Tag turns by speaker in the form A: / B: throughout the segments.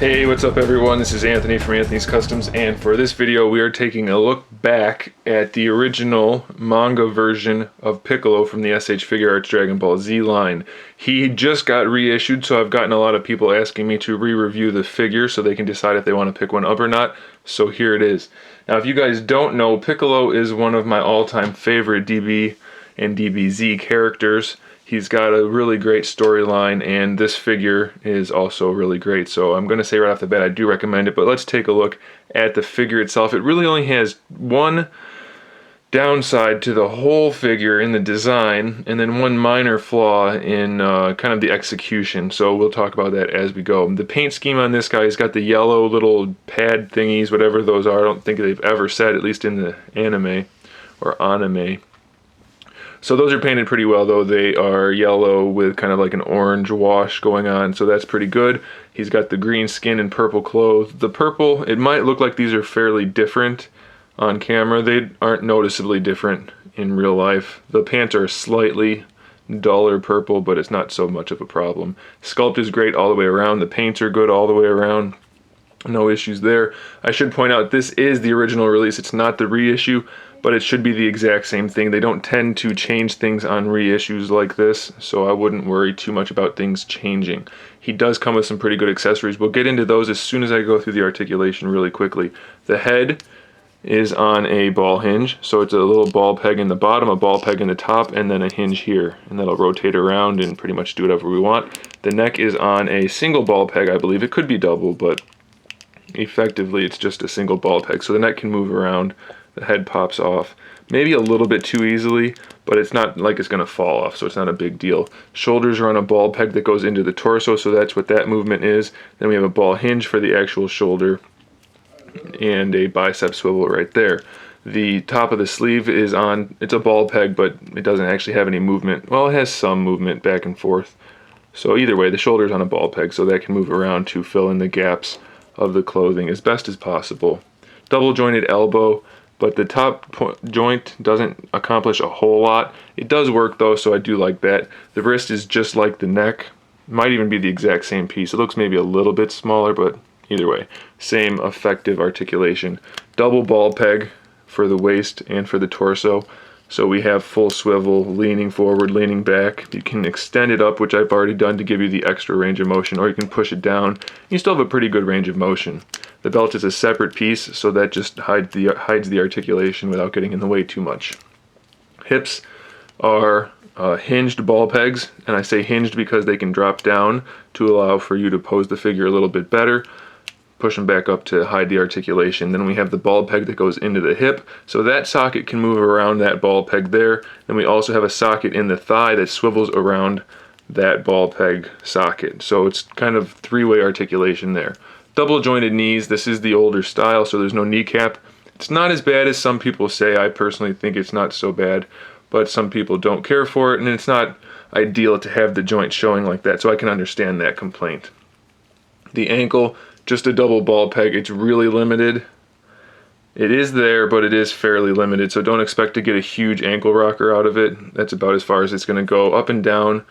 A: Hey, what's up everyone? This is Anthony from Anthony's Customs, and for this video we are taking a look back at the original manga version of Piccolo from the SH Figuarts Dragon Ball Z line. He just got reissued, so I've gotten a lot of people asking me to re-review the figure so they can decide if they want to pick one up or not, so here it is. Now if you guys don't know, Piccolo is one of my all-time favorite DB and DBZ characters. He's got a really great storyline, and this figure is also really great. So I'm going to say right off the bat I do recommend it, but let's take a look at the figure itself. It really only has one downside to the whole figure in the design, and then one minor flaw in kind of the execution. So we'll talk about that as we go. The paint scheme on this guy, he's got the yellow little pad thingies, whatever those are. I don't think they've ever said, at least in the anime or anime. So those are painted pretty well, though. They are yellow with kind of like an orange wash going on, so that's pretty good. He's got the green skin and purple clothes. The purple, it might look like these are fairly different on camera. They aren't noticeably different in real life. The pants are slightly duller purple, but it's not so much of a problem. Sculpt is great all the way around. The paints are good all the way around. No issues there. I should point out this is the original release. It's not the reissue, but it should be the exact same thing. They don't tend to change things on reissues like this, so I wouldn't worry too much about things changing. He does come with some pretty good accessories. We'll get into those as soon as I go through the articulation really quickly. The head is on a ball hinge, so it's a little ball peg in the bottom, a ball peg in the top, and then a hinge here, and that'll rotate around and pretty much do whatever we want. The neck is on a single ball peg, I believe. It could be double, but effectively it's just a single ball peg, so the neck can move around. The head pops off, maybe a little bit too easily, but it's not like it's going to fall off, so it's not a big deal. Shoulders are on a ball peg that goes into the torso, so that's what that movement is. Then we have a ball hinge for the actual shoulder and a bicep swivel right there. The top of the sleeve is on, it's a ball peg, but it doesn't actually have any movement. Well, it has some movement back and forth. So either way, the shoulder's on a ball peg, so that can move around to fill in the gaps of the clothing as best as possible. Double jointed elbow, but the top joint doesn't accomplish a whole lot. It does work though, so I do like that. The wrist is just like the neck. Might even be the exact same piece. It looks maybe a little bit smaller, but either way, same effective articulation. Double ball peg for the waist and for the torso. So we have full swivel, leaning forward, leaning back. You can extend it up, which I've already done to give you the extra range of motion, or you can push it down. You still have a pretty good range of motion. The belt is a separate piece, so that just hides the articulation without getting in the way too much. Hips are hinged ball pegs, and I say hinged because they can drop down to allow for you to pose the figure a little bit better. Push them back up to hide the articulation. Then we have the ball peg that goes into the hip, so that socket can move around that ball peg there. Then we also have a socket in the thigh that swivels around that ball peg socket. So it's kind of three-way articulation there. Double jointed knees, this is the older style, so there's no kneecap. It's not as bad as some people say. I personally think it's not so bad, but some people don't care for it, and it's not ideal to have the joint showing like that, so I can understand that complaint. The ankle, just a double ball peg. It's really limited. It is there, but it is fairly limited, so don't expect to get a huge ankle rocker out of it. That's about as far as it's going to go. Up and down,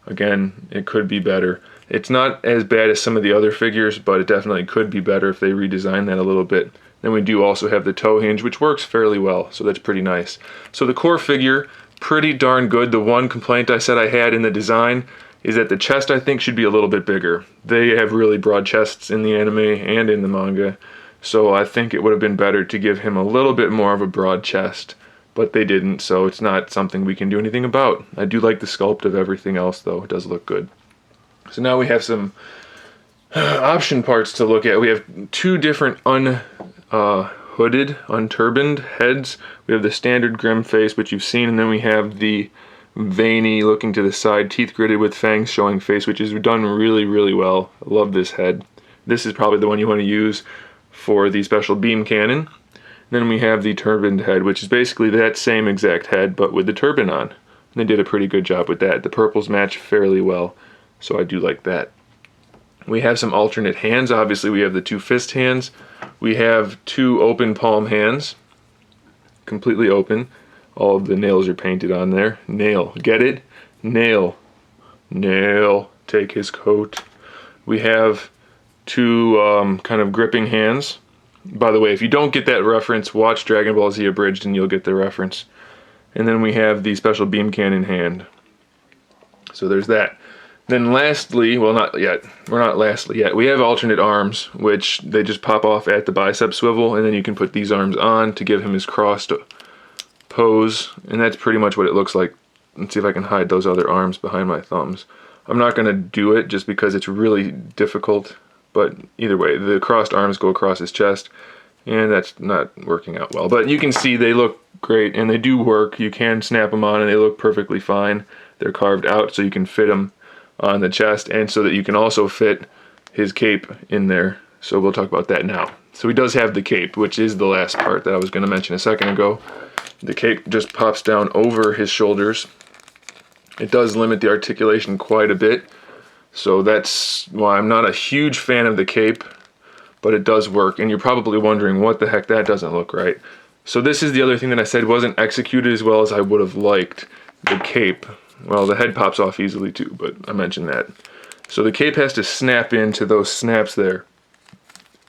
A: again, it could be better. It's not as bad as some of the other figures, but it definitely could be better if they redesign that a little bit. Then we do also have the toe hinge, which works fairly well, so that's pretty nice. So the core figure, pretty darn good. The one complaint I said I had in the design is that the chest, I think, should be a little bit bigger. They have really broad chests in the anime and in the manga, so I think it would have been better to give him a little bit more of a broad chest, but they didn't, so it's not something we can do anything about. I do like the sculpt of everything else, though. It does look good. So now we have some option parts to look at. We have two different unhooded, unturbaned heads. We have the standard grim face, which you've seen, and then we have the veiny, looking to the side, teeth gritted with fangs showing face, which is done really, really well. I love this head. This is probably the one you want to use for the special beam cannon. Then we have the turbaned head, which is basically that same exact head, but with the turban on. And they did a pretty good job with that. The purples match fairly well, so I do like that. We have some alternate hands. Obviously, we have the two fist hands. We have two open palm hands, completely open. All of the nails are painted on there. Nail, get it? Nail, nail, take his coat. We have two kind of gripping hands. By the way, if you don't get that reference, watch Dragon Ball Z Abridged and you'll get the reference. And then we have the special beam cannon hand. So there's that. Then lastly, well, not yet, we're not lastly yet, we have alternate arms, which they just pop off at the bicep swivel, and then you can put these arms on to give him his crossed pose, and that's pretty much what it looks like. Let's see if I can hide those other arms behind my thumbs. I'm not going to do it just because it's really difficult, but either way, the crossed arms go across his chest, and that's not working out well. But you can see they look great, and they do work. You can snap them on, and they look perfectly fine. They're carved out so you can fit them on the chest, and so that you can also fit his cape in there. So we'll talk about that now. So he does have the cape, which is the last part that I was going to mention a second ago. The cape just pops down over his shoulders. It does limit the articulation quite a bit, so that's why I'm not a huge fan of the cape, but it does work. And you're probably wondering what the heck, that doesn't look right. So this is the other thing that I said wasn't executed as well as I would have liked. The cape, well, the head pops off easily too, but I mentioned that. So the cape has to snap into those snaps there.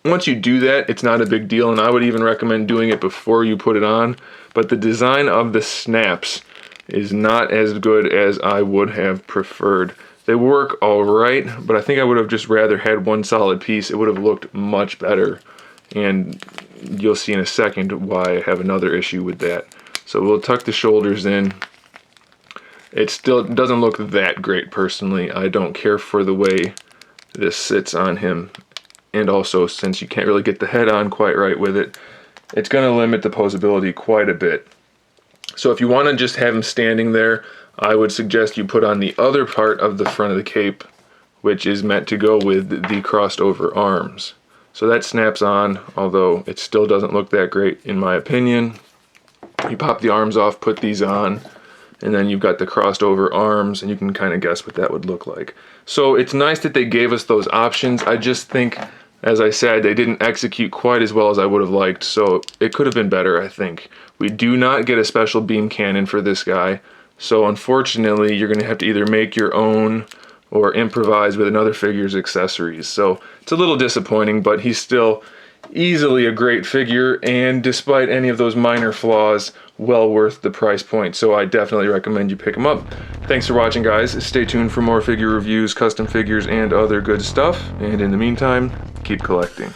A: Once you do that, it's not a big deal, and I would even recommend doing it before you put it on, but the design of the snaps is not as good as I would have preferred. They work all right, but I think I would have just rather had one solid piece. It would have looked much better, and you'll see in a second why I have another issue with that. So we'll tuck the shoulders in. It still doesn't look that great personally. I don't care for the way this sits on him. And also, since you can't really get the head on quite right with it, it's going to limit the posability quite a bit. So if you want to just have him standing there, I would suggest you put on the other part of the front of the cape, which is meant to go with the crossed over arms. So that snaps on, although it still doesn't look that great in my opinion. You pop the arms off, put these on, and then you've got the crossed over arms, and you can kind of guess what that would look like. So it's nice that they gave us those options. I just think, as I said, they didn't execute quite as well as I would have liked, so it could have been better, I think. We do not get a special beam cannon for this guy, so unfortunately you're going to have to either make your own or improvise with another figure's accessories. So it's a little disappointing, but he's still easily a great figure, and despite any of those minor flaws, well worth the price point. So I definitely recommend you pick him up. Thanks for watching, guys. Stay tuned for more figure reviews, custom figures, and other good stuff. And in the meantime, keep collecting.